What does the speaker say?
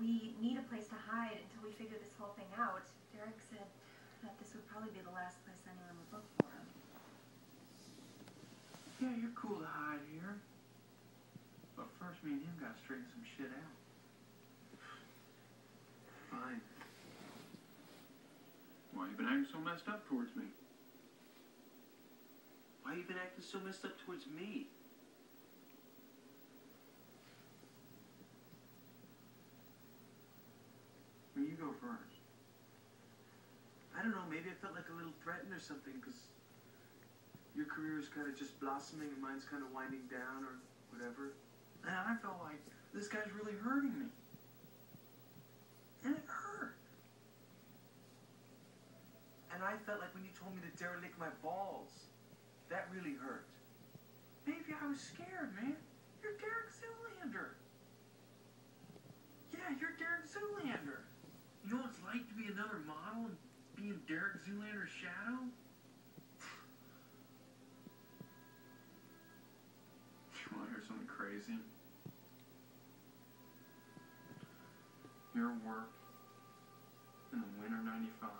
we need a place to hide until we figure this whole thing out. Derek said that this would probably be the last place anyone would look for him. Yeah, you're cool to hide here. But first, me and him gotta straighten some shit out. Fine. Why you been acting so messed up towards me? Why you been acting so messed up towards me? Well, you go first. I don't know, maybe I felt like a little threatened or something, because your career is kind of just blossoming and mine's kind of winding down or whatever. And I felt like this guy's really hurting me. And it hurt. And I felt like when you told me to derelict my balls, that really hurt. Maybe I was scared, man. You're Derek Zoolander. Yeah, you're Derek Zoolander. You know what it's like to be another model and be in Derek Zoolander's shadow? You want to hear something crazy? Your work in the winter '95